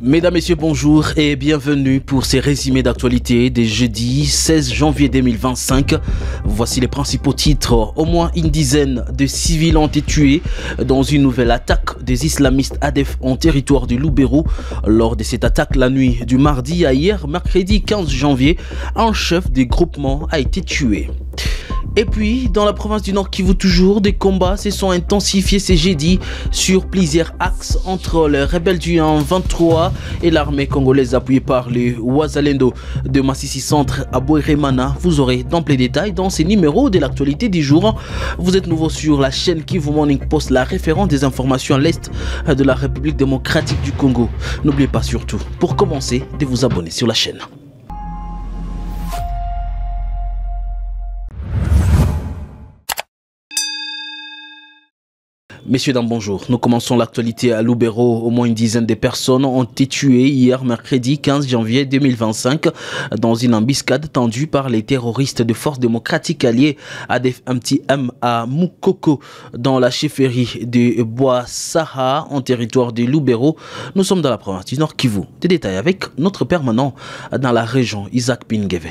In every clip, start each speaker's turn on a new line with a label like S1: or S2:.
S1: Mesdames, Messieurs, bonjour et bienvenue pour ces résumés d'actualité des jeudi 16 janvier 2025. Voici les principaux titres. Au moins une dizaine de civils ont été tués dans une nouvelle attaque des islamistes ADEF en territoire du Lubero. Lors de cette attaque, la nuit du mardi à hier, mercredi 15 janvier, un chef des groupements a été tué. Et puis, dans la province du Nord Kivu toujours, des combats se sont intensifiés ce jeudi sur plusieurs axes entre les rebelles du 23 et l'armée congolaise appuyée par les Wazalendo de Massissi Centre à Bouéremana. Vous aurez d'amples détails dans ces numéros de l'actualité du jour. Vous êtes nouveau sur la chaîne Kivu Morning Post, la référence des informations à l'est de la République démocratique du Congo. N'oubliez pas surtout, pour commencer, de vous abonner sur la chaîne. Messieurs, dames, bonjour. Nous commençons l'actualité à Lubero. Au moins une dizaine de personnes ont été tuées hier, mercredi 15 janvier 2025, dans une embuscade tendue par les terroristes de forces démocratiques alliées ADF MTM à Mukoko, dans la chefferie de Bois-Saha, en territoire de Lubero. Nous sommes dans la province du Nord Kivu. Des détails avec notre permanent dans la région, Isaac Pingeve.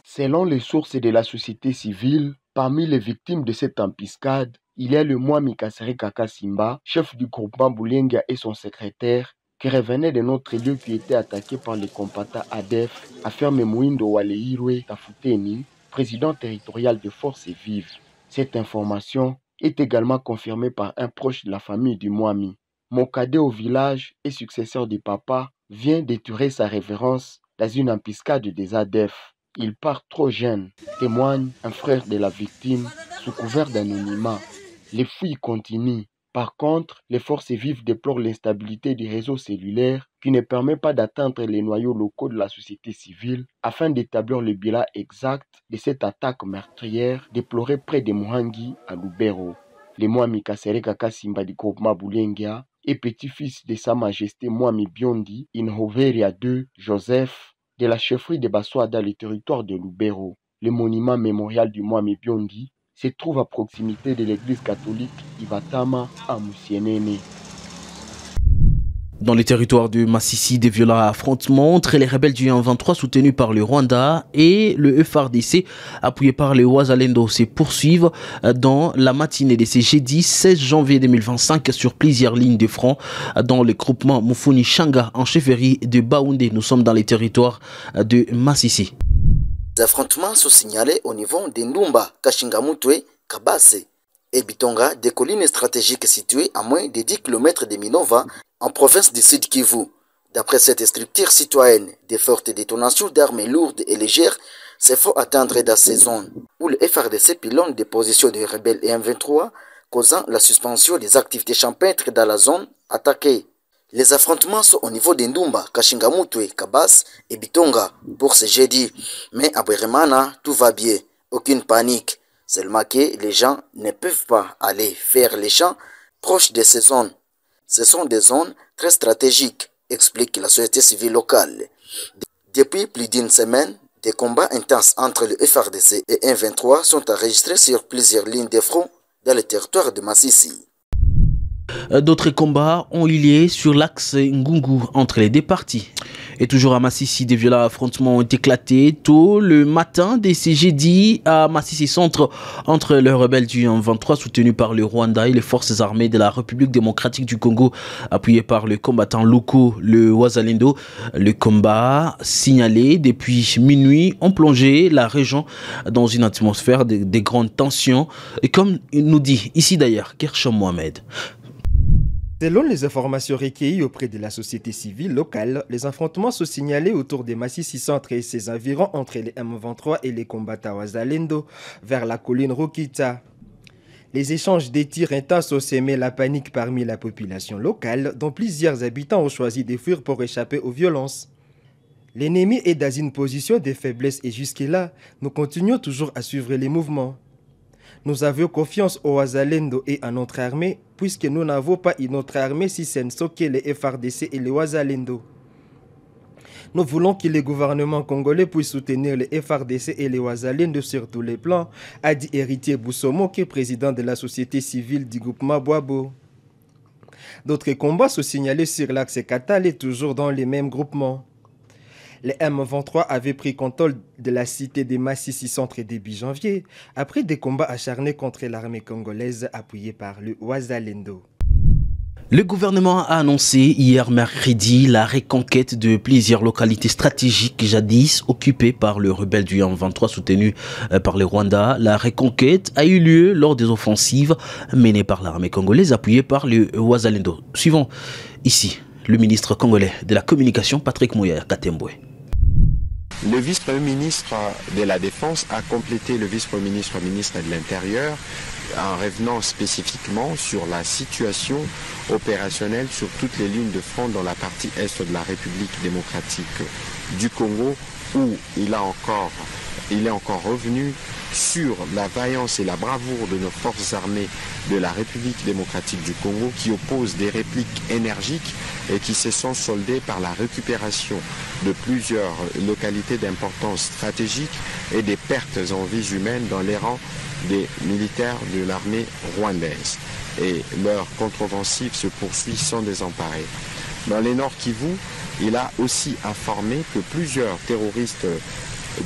S2: Selon les sources de la société civile, parmi les victimes de cette embuscade, il y a le Mwami Kassereka Kakasimba, chef du groupement Boulenga et son secrétaire, qui revenaient de notre lieu qui était attaqué par les combattants ADF, affirme Mouindo Waleirwe Tafuteni, président territorial des Forces vives. Cette information est également confirmée par un proche de la famille du Mwami. Mon cadet au village et successeur du papa vient d'éturer sa révérence dans une embuscade des ADF. Il part trop jeune, témoigne un frère de la victime sous couvert d'anonymat. Les fouilles continuent. Par contre, les forces vives déplorent l'instabilité du réseau cellulaire qui ne permet pas d'atteindre les noyaux locaux de la société civile afin d'établir le bilan exact de cette attaque meurtrière déplorée près de Muhangi à Lubero. Le Mwami Kassereka Kasimba du groupement Boulenga et petit-fils de Sa Majesté Mwami Biondi Inhoveria II Joseph de la chefferie de Bassoa dans le territoire de Lubero. Le monument mémorial du Mwami Biondi se trouve à proximité de l'église catholique Ivatama à Moussienene.
S1: Dans les territoires de Massissi, des violents affrontements entre les rebelles du 23 soutenus par le Rwanda et le FARDC appuyé par les Wazalendo se poursuivent dans la matinée de ce jeudi 16 janvier 2025 sur plusieurs lignes de front dans le groupement Mufuni Shanga en chefferie de Baoundé. Nous sommes dans les territoires de Massissi.
S3: Les affrontements sont signalés au niveau de Ndumba, Kashingamutwe, Kabase et Bitonga, des collines stratégiques situées à moins de 10 km de Minova, en province du Sud Kivu. D'après cette structure citoyenne, des fortes détonations d'armes lourdes et légères se font attendre dans ces zones, où le FARDC pilonne des positions de rebelles et M23, causant la suspension des activités champêtres dans la zone attaquée. Les affrontements sont au niveau de Ndumba, Kashingamutwe, Kabas et Bitonga pour ce jeudi. Mais à Bouéremana, tout va bien, aucune panique. Seulement que les gens ne peuvent pas aller faire les champs proches de ces zones. Ce sont des zones très stratégiques, explique la société civile locale. Depuis plus d'une semaine, des combats intenses entre le FARDC et M23 sont enregistrés sur plusieurs lignes de front dans le territoire de Massissi.
S1: D'autres combats ont eu lieu sur l'axe Ngungu entre les deux parties. Et toujours à Massissi, des violents affrontements ont éclaté tôt le matin de ce jeudi à Massissi Centre entre les rebelles du 23 soutenus par le Rwanda et les forces armées de la République démocratique du Congo appuyées par le combattant locaux, le Wazalendo. Le combat signalé depuis minuit ont plongé la région dans une atmosphère de grandes tensions. Et comme nous dit ici d'ailleurs Kershom Mohamed.
S4: Selon les informations recueillies auprès de la société civile locale, les affrontements sont signalés autour des Massissi Centre et ses environs entre les M23 et les combattants Wazalendo vers la colline Rokita. Les échanges de tirs intenses ont semé la panique parmi la population locale, dont plusieurs habitants ont choisi de fuir pour échapper aux violences. L'ennemi est dans une position de faiblesse et jusque-là, nous continuons toujours à suivre les mouvements. Nous avions confiance au Wazalendo et à notre armée, puisque nous n'avons pas une autre armée si ce ne sont que les FARDC et les Wazalendo. Nous voulons que le gouvernement congolais puisse soutenir les FARDC et les Wazalendo sur tous les plans, a dit Héritier Boussomo, qui est président de la société civile du groupement Boabo. D'autres combats sont signalés sur l'axe Katale et toujours dans les mêmes groupements. Les M23 avaient pris contrôle de la cité des Massissi Centre début janvier, après des combats acharnés contre l'armée congolaise appuyée par le Wazalendo.
S1: Le gouvernement a annoncé hier mercredi la reconquête de plusieurs localités stratégiques jadis occupées par le rebelle du M23 soutenu par le Rwanda. La reconquête a eu lieu lors des offensives menées par l'armée congolaise appuyée par le Wazalendo. Suivons ici le ministre congolais de la communication, Patrick Mouya Katembwe.
S5: Le vice-premier ministre de la Défense a complété le vice-premier ministre de l'Intérieur en revenant spécifiquement sur la situation opérationnelle sur toutes les lignes de front dans la partie est de la République démocratique du Congo, où il est encore revenu sur la vaillance et la bravoure de nos forces armées de la République démocratique du Congo, qui opposent des répliques énergiques et qui se sont soldées par la récupération de plusieurs localités d'importance stratégique et des pertes en vies humaines dans les rangs des militaires de l'armée rwandaise. Et leur contre-offensive se poursuit sans désemparer. Dans les Nord Kivu, il a aussi informé que plusieurs terroristes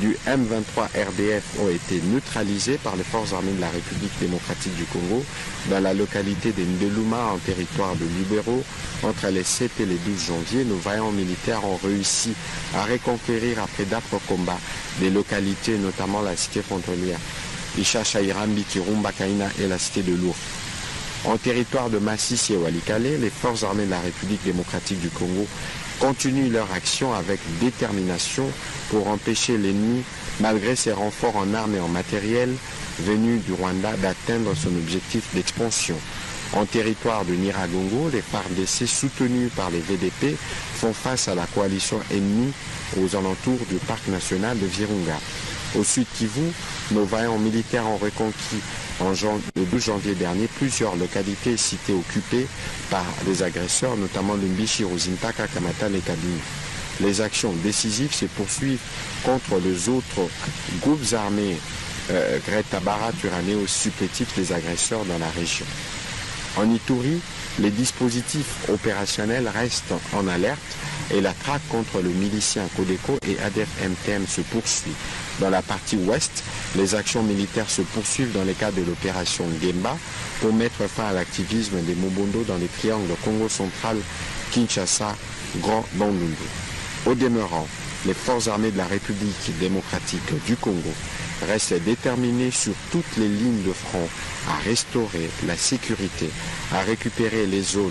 S5: du M23 RDF ont été neutralisés par les forces armées de la République démocratique du Congo dans la localité de Ndeluma en territoire de Libéraux. Entre les 7 et les 12 janvier, nos vaillants militaires ont réussi à reconquérir après d'âpres combats des localités, notamment la cité frontalière Ishacha, Irambi, Kirumba, Kaina et la cité de Lourdes. En territoire de Massissi et Walikale, les forces armées de la République démocratique du Congo continuent leur action avec détermination pour empêcher l'ennemi, malgré ses renforts en armes et en matériel venus du Rwanda, d'atteindre son objectif d'expansion. En territoire de Niragongo, les FARDC soutenus par les VDP font face à la coalition ennemie aux alentours du parc national de Virunga. Au sud Kivu, nos vaillants militaires ont reconquis le 12 janvier dernier plusieurs localités citées occupées par des agresseurs, notamment Lumbishi, Ruzintaka, Kamatane et Kabini. Les actions décisives se poursuivent contre les autres groupes armés Greta Bara, Turaneo, supplétifs des agresseurs dans la région. En Ituri, les dispositifs opérationnels restent en alerte et la traque contre le milicien Codeco et ADF-MTM se poursuit. Dans la partie ouest, les actions militaires se poursuivent dans le cadre de l'opération Gemba pour mettre fin à l'activisme des Mobondo dans les triangles Congo central, Kinshasa, Grand Bandundu. Au demeurant, les forces armées de la République démocratique du Congo restent déterminées sur toutes les lignes de front à restaurer la sécurité, à récupérer les zones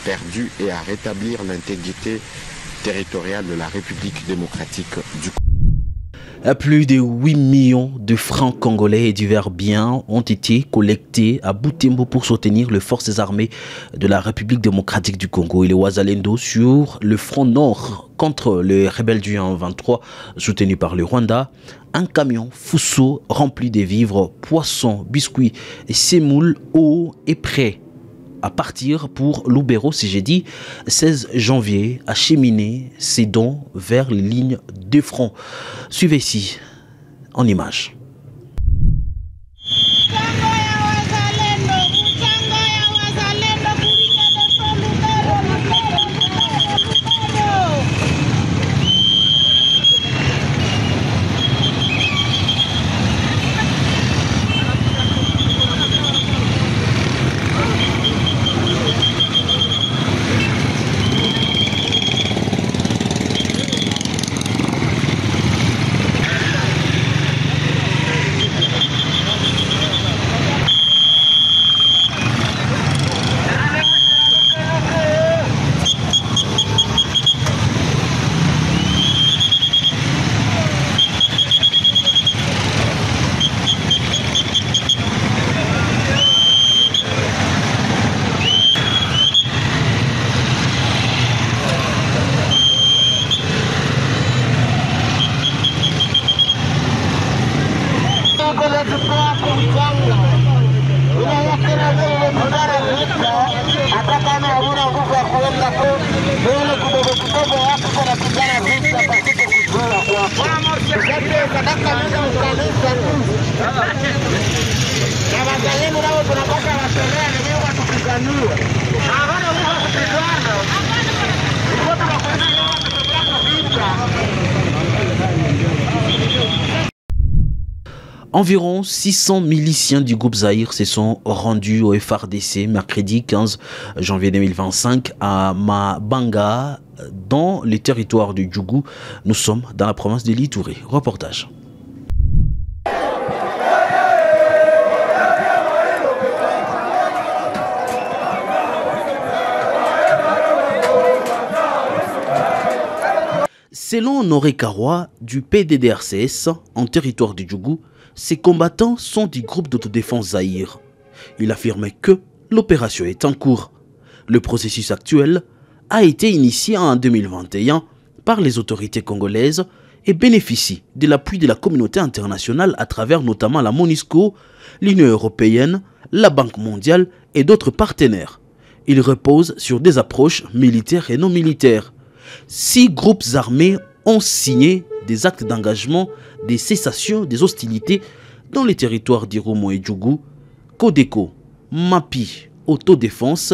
S5: perdues et à rétablir l'intégrité territoriale de la République démocratique du Congo.
S1: Plus de 8 millions de francs congolais et divers biens ont été collectés à Butembo pour soutenir les forces armées de la République démocratique du Congo et les Wazalendo sur le front nord contre les rebelles du M23 soutenus par le Rwanda. Un camion Fuso rempli de vivres, poissons, biscuits et sémoules, eau est prêt à partir pour Lubero ce jeudi 16 janvier, acheminer ses dons vers les lignes de front. Suivez ici en images.
S6: Na wazalendo nao tunapaka washeria wenyewe watupiganue.
S1: Environ 600 miliciens du groupe Zaïre se sont rendus au FRDC mercredi 15 janvier 2025 à Mabanga, dans les territoires du Djougou. Nous sommes dans la province de l'Itouré. Reportage. Selon Honoré Karoua du PDDRCS en territoire du Djougou, ces combattants sont du groupe d'autodéfense Zaïre. Il affirmait que l'opération est en cours. Le processus actuel a été initié en 2021 par les autorités congolaises et bénéficie de l'appui de la communauté internationale à travers notamment la MONUSCO, l'Union européenne, la Banque mondiale et d'autres partenaires. Il repose sur des approches militaires et non militaires. 6 groupes armés ont signé des actes d'engagement des cessations des hostilités dans les territoires d'Irumo et Djougou, Codeco, MAPI, Autodéfense,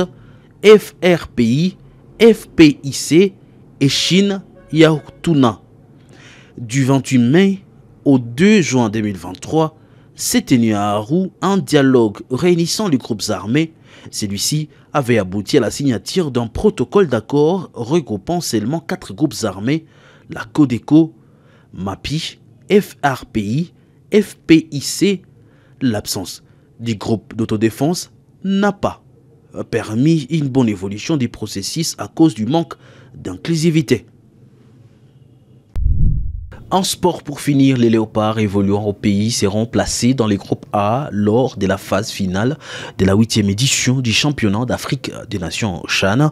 S1: FRPI, FPIC et Chine Yaoutuna. Du 28 mai au 2 juin 2023, s'est tenu à Aru un dialogue réunissant les groupes armés. Celui-ci avait abouti à la signature d'un protocole d'accord regroupant seulement 4 groupes armés, la Codeco, MAPI, FRPI, FPIC. L'absence des groupes d'autodéfense n'a pas permis une bonne évolution du processus à cause du manque d'inclusivité. En sport, pour finir, les léopards évoluant au pays seront placés dans les groupes A lors de la phase finale de la 8e édition du championnat d'Afrique des Nations CHAN,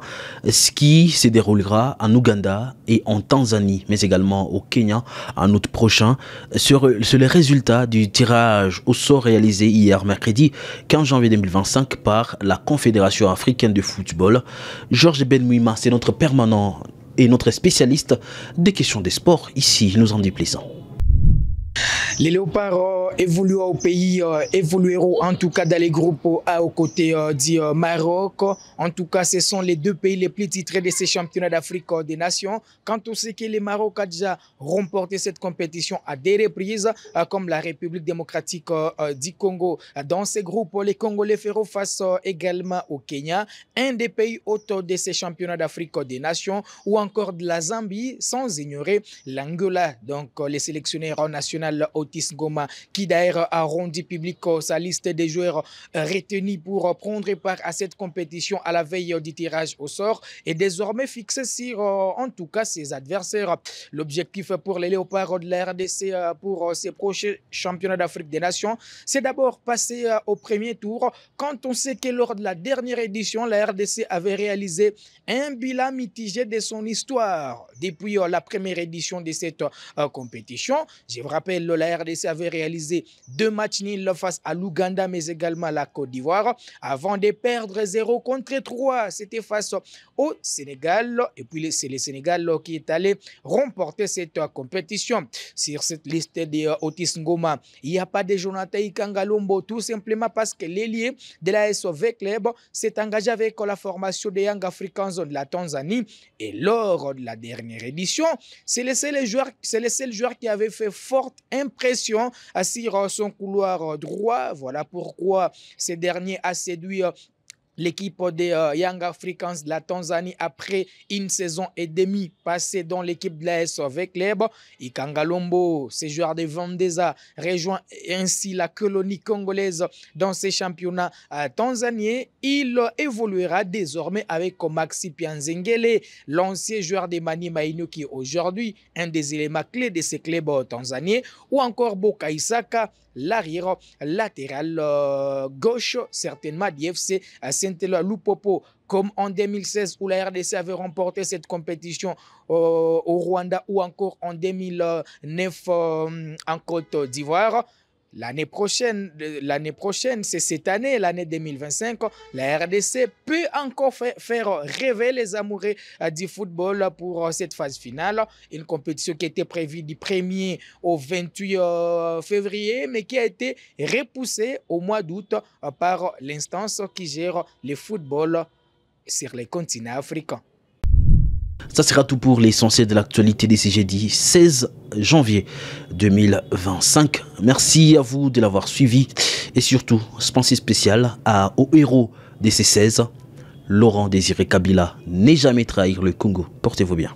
S1: ce qui se déroulera en Ouganda et en Tanzanie, mais également au Kenya en août prochain. Sur les résultats du tirage au sort réalisé hier mercredi 15 janvier 2025 par la Confédération africaine de football, Georges Benmouima, c'est notre permanent et notre spécialiste des questions des sports. Ici, nous en dit plus.
S6: Les léopards évoluant au pays évolueront en tout cas dans les groupes A aux côtés du Maroc. En tout cas, ce sont les 2 pays les plus titrés de ces championnats d'Afrique des Nations. Quand on sait que le Maroc a déjà remporté cette compétition à des reprises, comme la République démocratique du Congo. Dans ces groupes, les Congolais feront face également au Kenya, un des pays hôtes de ces championnats d'Afrique des Nations, ou encore de la Zambie, sans ignorer l'Angola. Donc, les sélectionneurs nationaux Otis Ngoma, qui d'ailleurs a rendu public sa liste des joueurs retenus pour prendre part à cette compétition à la veille du tirage au sort, est désormais fixé sur en tout cas ses adversaires. L'objectif pour les léopards de la RDC pour ces prochains championnats d'Afrique des Nations, c'est d'abord passer au premier tour, quand on sait que lors de la dernière édition, la RDC avait réalisé un bilan mitigé de son histoire depuis la première édition de cette compétition. Je vous rappelle, la RDC avait réalisé 2 matchs nuls face à l'Ouganda, mais également à la Côte d'Ivoire, avant de perdre 0-3. C'était face au Sénégal, et puis c'est le Sénégal qui est allé remporter cette compétition. Sur cette liste de Otis Ngoma, il n'y a pas de Jonathan Ikangalombo, tout simplement parce que l'ailier de la SOV Club s'est engagé avec la formation des Young Africans de la Tanzanie, et lors de la dernière édition, c'est le seul joueur qui avait fait forte impression sur son couloir droit. Voilà pourquoi ce dernier a séduit l'équipe des Young Africans de la Tanzanie après une saison et demie passée dans l'équipe de la SOV Club. Ikangalombo, ce joueur de Vandeza, rejoint ainsi la colonie congolaise dans ces championnats tanzaniens. Il évoluera désormais avec Maxi Pianzengele, l'ancien joueur de Mani Maïno, qui est aujourd'hui un des éléments clés de ces clubs tanzaniens, ou encore Boka Isaka, l'arrière latéral gauche, certainement d'IFC Saint-Éloi Lupopo, comme en 2016 où la RDC avait remporté cette compétition au Rwanda, ou encore en 2009 en Côte d'Ivoire. L'année prochaine, c'est cette année, l'année 2025, la RDC peut encore faire rêver les amoureux du football pour cette phase finale. Une compétition qui était prévue du 1er au 28 février, mais qui a été repoussée au mois d'août par l'instance qui gère le football sur les continents africains.
S1: Ça sera tout pour l'essentiel de l'actualité de ce jeudi 16 janvier 2025. Merci à vous de l'avoir suivi et surtout, pensée spéciale aux héros de ces 16. Laurent Désiré Kabila n'est jamais trahir le Congo. Portez-vous bien.